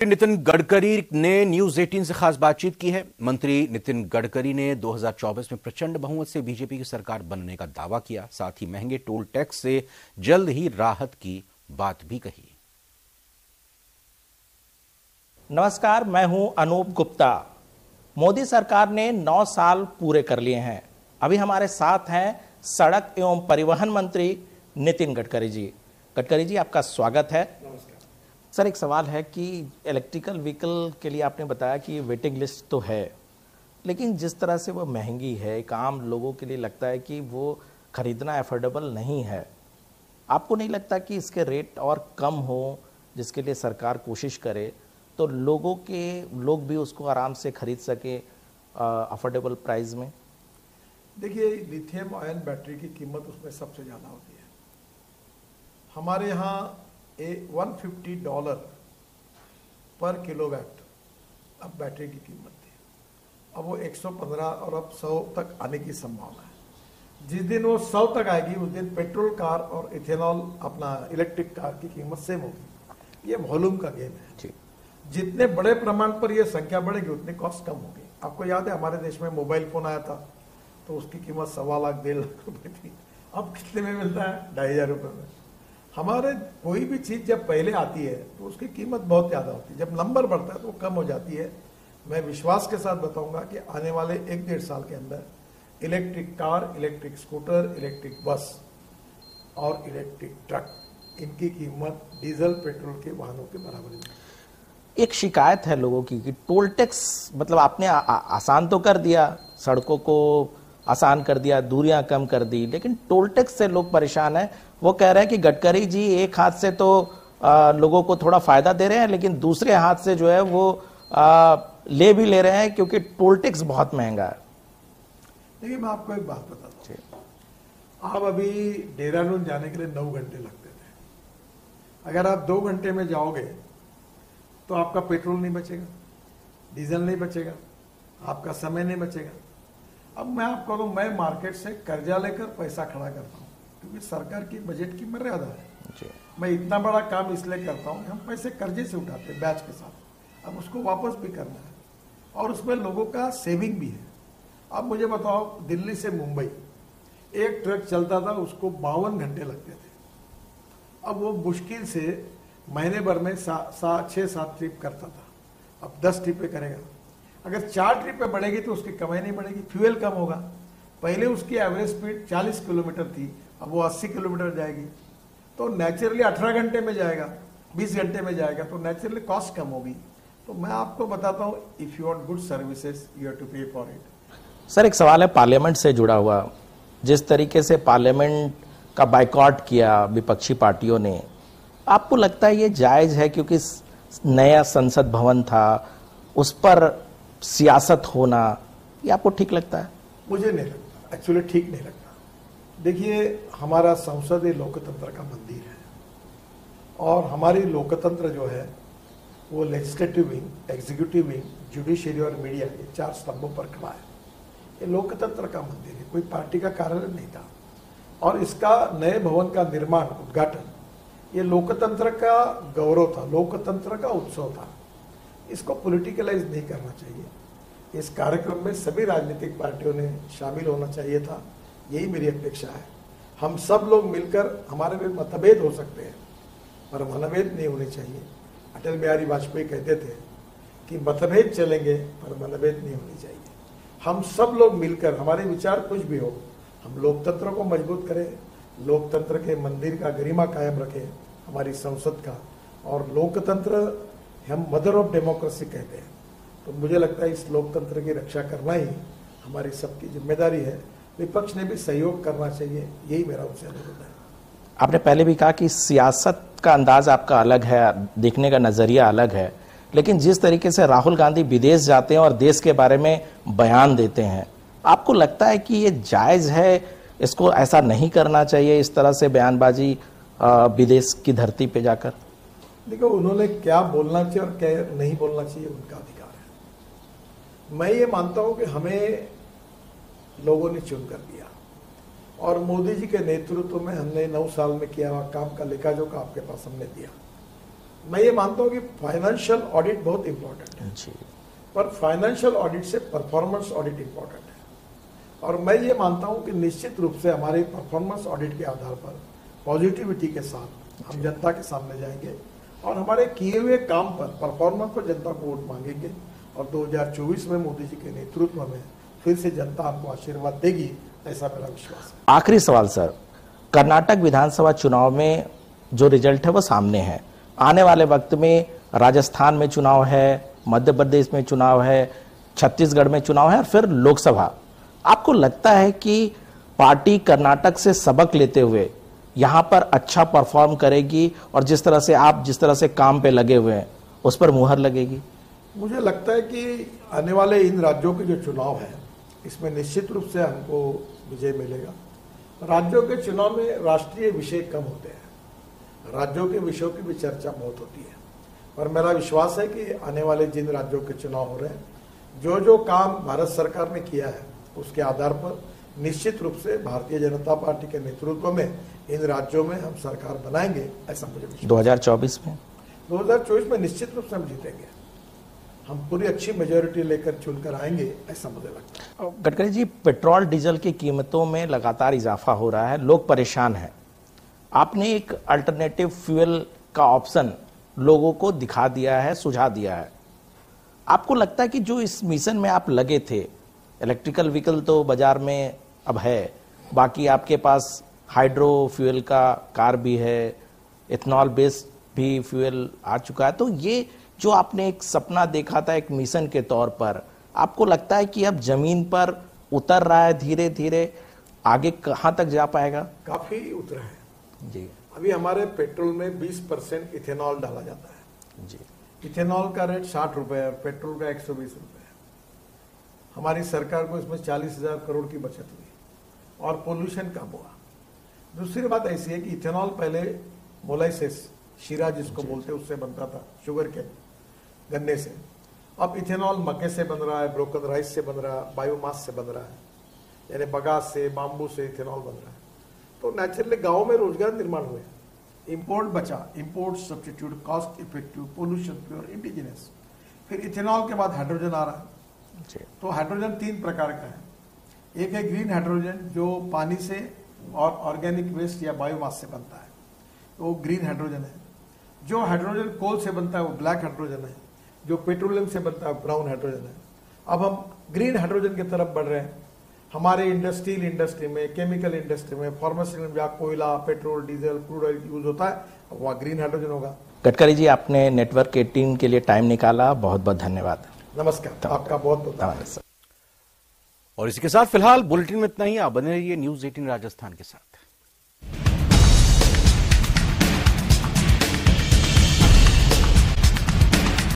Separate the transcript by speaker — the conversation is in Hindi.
Speaker 1: नितिन गडकरी ने न्यूज 18 से खास बातचीत की है। मंत्री नितिन गडकरी ने 2024 में प्रचंड बहुमत से बीजेपी की सरकार बनने का दावा किया। साथ ही महंगे टोल टैक्स से जल्द ही राहत की बात भी कही।
Speaker 2: नमस्कार, मैं हूं अनूप गुप्ता। मोदी सरकार ने 9 साल पूरे कर लिए हैं। अभी हमारे साथ हैं सड़क एवं परिवहन मंत्री नितिन गडकरी जी। गडकरी जी, आपका स्वागत है।
Speaker 3: नमस्कार
Speaker 2: सर, एक सवाल है कि इलेक्ट्रिकल व्हीकल के लिए आपने बताया कि वेटिंग लिस्ट तो है, लेकिन जिस तरह से वो महंगी है, एक आम लोगों के लिए लगता है कि वो खरीदना अफोर्डेबल नहीं है। आपको नहीं लगता कि इसके रेट और कम हो, जिसके लिए सरकार कोशिश करे तो लोग भी उसको आराम से खरीद सके अफोर्डेबल प्राइस में?
Speaker 3: देखिए, लिथियम आयन बैटरी की कीमत उसमें सबसे ज़्यादा होती है। हमारे यहाँ $150 पर किलोवाट अब बैटरी की कीमत थी। अब वो 115 और अब 100 तक आने की संभावना है। जिस दिन वो 100 तक आएगी उस दिन पेट्रोल कार और इथेनॉल अपना इलेक्ट्रिक कार की कीमत सेम होगी। ये वॉल्यूम का गेम है। जितने बड़े प्रमाण पर ये संख्या बढ़ेगी उतनी कॉस्ट कम होगी। आपको याद है हमारे देश में मोबाइल फोन आया था तो उसकी कीमत 1.25 लाख 1.5 लाख रुपए थी। अब कितने में मिलता है? 2,500 रुपये में। हमारे कोई भी चीज जब पहले आती है तो उसकी कीमत बहुत ज्यादा होती है, जब नंबर बढ़ता है तो वो कम हो जाती है। मैं विश्वास के साथ बताऊंगा कि आने वाले 1-1.5 साल के अंदर electric car, electric scooter, electric bus और इलेक्ट्रिक ट्रक, इनकी कीमत डीजल पेट्रोल के वाहनों के बराबर है।
Speaker 2: एक शिकायत है लोगों की कि टोल टैक्स मतलब आपने आसान तो कर दिया, सड़कों को आसान कर दिया, दूरियां कम कर दी, लेकिन टोल टैक्स से लोग परेशान हैं। वो कह रहे हैं कि गडकरी जी एक हाथ से तो लोगों को थोड़ा फायदा दे रहे हैं, लेकिन दूसरे हाथ से जो है वो ले भी ले रहे हैं क्योंकि टोल टैक्स बहुत महंगा है।
Speaker 3: देखिए, मैं आपको एक बात बताता हूँ। आप अभी देहरादून जाने के लिए 9 घंटे लगते थे। अगर आप 2 घंटे में जाओगे तो आपका पेट्रोल नहीं बचेगा, डीजल नहीं बचेगा, आपका समय नहीं बचेगा। अब मैं आपको कहूँ, मैं मार्केट से कर्जा लेकर पैसा खड़ा करता हूँ क्योंकि सरकार की बजट की मर्यादा है। मैं इतना बड़ा काम इसलिए करता हूँ कि हम पैसे कर्जे से उठाते हैं ब्याज के साथ, अब उसको वापस भी करना है और उसमें लोगों का सेविंग भी है। अब मुझे बताओ, दिल्ली से मुंबई एक ट्रक चलता था, उसको 52 घंटे लगते थे। अब वो मुश्किल से महीने भर में 6-7 ट्रिप करता था, अब 10 ट्रिपें करेगा। अगर 4 ट्रिपें बढ़ेगी तो उसकी कमाई नहीं बढ़ेगी, फ्यूल कम होगा। पहले उसकी एवरेज स्पीड 40 किलोमीटर थी, अब वो 80 किलोमीटर जाएगी, तो नेचुरली 18 घंटे में जाएगा, 20 घंटे में जाएगा, तो नेचुरली कॉस्ट कम होगी। तो मैं आपको बताता हूँ, if you want good services you have to pay for it.
Speaker 2: Sir, एक सवाल है पार्लियामेंट से जुड़ा हुआ। जिस तरीके से पार्लियामेंट का बाइकआउट किया विपक्षी पार्टियों ने, आपको लगता है ये जायज है? क्योंकि नया संसद भवन था, उस पर सियासत होना, ये आपको ठीक लगता है?
Speaker 3: मुझे नहीं लगता, एक्चुअली ठीक नहीं लगता। देखिए, हमारा संसद ये लोकतंत्र का मंदिर है और हमारी लोकतंत्र जो है वो legislative wing, executive wing, judiciary और मीडिया, ये 4 स्तंभों पर खड़ा है। ये लोकतंत्र का मंदिर है, कोई पार्टी का कार्यालय नहीं था। और इसका नए भवन का निर्माण, उद्घाटन, ये लोकतंत्र का गौरव था, लोकतंत्र का उत्सव था। इसको पॉलिटिकलाइज नहीं करना चाहिए। इस कार्यक्रम में सभी राजनीतिक पार्टियों ने शामिल होना चाहिए था, यही मेरी अपेक्षा है। हम सब लोग मिलकर, हमारे में मतभेद हो सकते हैं पर मनभेद नहीं होने चाहिए। अटल बिहारी वाजपेयी कहते थे कि मतभेद चलेंगे पर मनभेद नहीं होनी चाहिए। हम सब लोग मिलकर, हमारे विचार कुछ भी हो, हम लोकतंत्र को मजबूत करें, लोकतंत्र के मंदिर का गरिमा कायम रखें, हमारी संसद का। और लोकतंत्र हम मदर ऑफ डेमोक्रेसी कहते हैं, तो मुझे लगता है इस लोकतंत्र की रक्षा करना ही हमारी सबकी जिम्मेदारी है। विपक्ष ने भी सहयोग करना चाहिए, यही मेरा उनसे अनुरोध है।
Speaker 2: आपने पहले भी कहा कि सियासत का अंदाज आपका अलग है, देखने का नजरिया अलग है, लेकिन जिस तरीके से राहुल गांधी विदेश जाते हैं और देश के बारे में बयान देते हैं, आपको लगता है कि ये जायज है? इसको ऐसा नहीं करना चाहिए, इस तरह से बयानबाजी विदेश की धरती पे जाकर?
Speaker 3: देखो, उन्होंने क्या बोलना चाहिए और क्या नहीं बोलना चाहिए उनका अधिकार है। मैं ये मानता हूं कि हमें लोगों ने चुन कर दिया और मोदी जी के नेतृत्व में हमने 9 साल में किया हुआ काम का लेखा जोखा आपके पास हमने दिया। मैं ये मानता हूं कि फाइनेंशियल ऑडिट बहुत इंपॉर्टेंट है
Speaker 2: जी।
Speaker 3: पर फाइनेंशियल ऑडिट से परफॉर्मेंस ऑडिट इंपॉर्टेंट है। और मैं ये मानता हूं कि निश्चित रूप से हमारे परफॉर्मेंस ऑडिट के आधार पर पॉजिटिविटी के साथ हम जनता के सामने जाएंगे और हमारे किए हुए काम पर परफॉर्मेंस पर जनता को वोट मांगेंगे और 2024 में मोदी जी के नेतृत्व में फिर से जनता हमको आशीर्वाद देगी, ऐसा मेरा विश्वास है।
Speaker 2: आखिरी सवाल सर, कर्नाटक विधानसभा चुनाव में जो रिजल्ट है वो सामने है, आने वाले वक्त में राजस्थान में चुनाव है, मध्य प्रदेश में चुनाव है, छत्तीसगढ़ में चुनाव है और फिर लोकसभा। आपको लगता है कि पार्टी कर्नाटक से सबक लेते हुए यहां पर अच्छा परफॉर्म करेगी और जिस तरह से काम पे लगे हुए हैं उस पर मुहर लगेगी?
Speaker 3: मुझे लगता है कि आने वाले इन राज्यों के जो चुनाव है इसमें निश्चित रूप से हमको विजय मिलेगा। राज्यों के चुनाव में राष्ट्रीय विषय कम होते हैं, राज्यों के विषयों की भी चर्चा बहुत होती है, पर मेरा विश्वास है कि आने वाले जिन राज्यों के चुनाव हो रहे हैं, जो जो काम भारत सरकार ने किया है उसके आधार पर निश्चित रूप से भारतीय जनता पार्टी के नेतृत्व में इन राज्यों में हम सरकार बनाएंगे, ऐसा मुझे विश्वास।
Speaker 2: 2024
Speaker 3: में निश्चित रूप से हम जीतेंगे, हम पूरी अच्छी मेजोरिटी लेकर चुनकर आएंगे, ऐसा मुझे लगता है।
Speaker 2: गडकरी जी, पेट्रोल डीजल की कीमतों में लगातार इजाफा हो रहा है, लोग परेशान हैं। आपने एक अल्टरनेटिव फ्यूल का ऑप्शन लोगों को दिखा दिया है, सुझा दिया है। आपको लगता है कि जो इस मिशन में आप लगे थे, इलेक्ट्रिकल व्हीकल तो बाजार में अब है, बाकी आपके पास हाइड्रो फ्यूल का कार भी है, इथेनॉल बेस्ड भी फ्यूल आ चुका है, तो ये जो आपने एक सपना देखा था एक मिशन के तौर पर, आपको लगता है कि अब जमीन पर उतर रहा है धीरे धीरे, आगे कहां तक जा पाएगा?
Speaker 3: काफी उतरा है
Speaker 2: जी।
Speaker 3: अभी हमारे पेट्रोल में 20% इथेनॉल डाला जाता है
Speaker 2: जी।
Speaker 3: इथेनॉल का रेट 60 रुपए है और पेट्रोल का 120 रुपए है। हमारी सरकार को इसमें 40,000 करोड़ की बचत हुई और पोल्यूशन कम हुआ। दूसरी बात ऐसी है कि इथेनॉल पहले मोलाइसिस, शीरा जिसको बोलते हैं, उससे बनता था, शुगर के गन्ने से। अब इथेनॉल मक्के से बन रहा है, ब्रोकन राइस से बन रहा है, बायोमास से बन रहा है, यानी बगास से, बाम्बू से इथेनॉल बन रहा है। तो नेचुरली गांव में रोजगार निर्माण हुए, इंपोर्ट बचा, import substitute, cost effective, pollution pure, indigenous. फिर इथेनॉल के बाद हाइड्रोजन आ रहा है। तो हाइड्रोजन 3 प्रकार का है। एक है ग्रीन हाइड्रोजन जो पानी से और ऑर्गेनिक वेस्ट या बायोमास से बनता है, तो वो ग्रीन हाइड्रोजन है। जो हाइड्रोजन कोल से बनता है वो ब्लैक हाइड्रोजन है, जो पेट्रोलियम से बनता है ब्राउन हाइड्रोजन है। अब हम ग्रीन हाइड्रोजन की तरफ बढ़ रहे हैं। हमारे इंडस्ट्रियल इंडस्ट्री में, केमिकल इंडस्ट्री में, फार्मास्यूटिकल में जहाँ कोयला, petrol, diesel, crude oil use होता है, वहाँ ग्रीन हाइड्रोजन होगा।
Speaker 2: गडकरी जी, आपने नेटवर्क 18 के लिए टाइम निकाला, बहुत बहुत धन्यवाद।
Speaker 3: नमस्कार, आपका बहुत बहुत धन्यवाद।
Speaker 1: और इसी के साथ फिलहाल बुलेटिन में इतना ही। आप बने रहिए न्यूज़ 18 राजस्थान के साथ।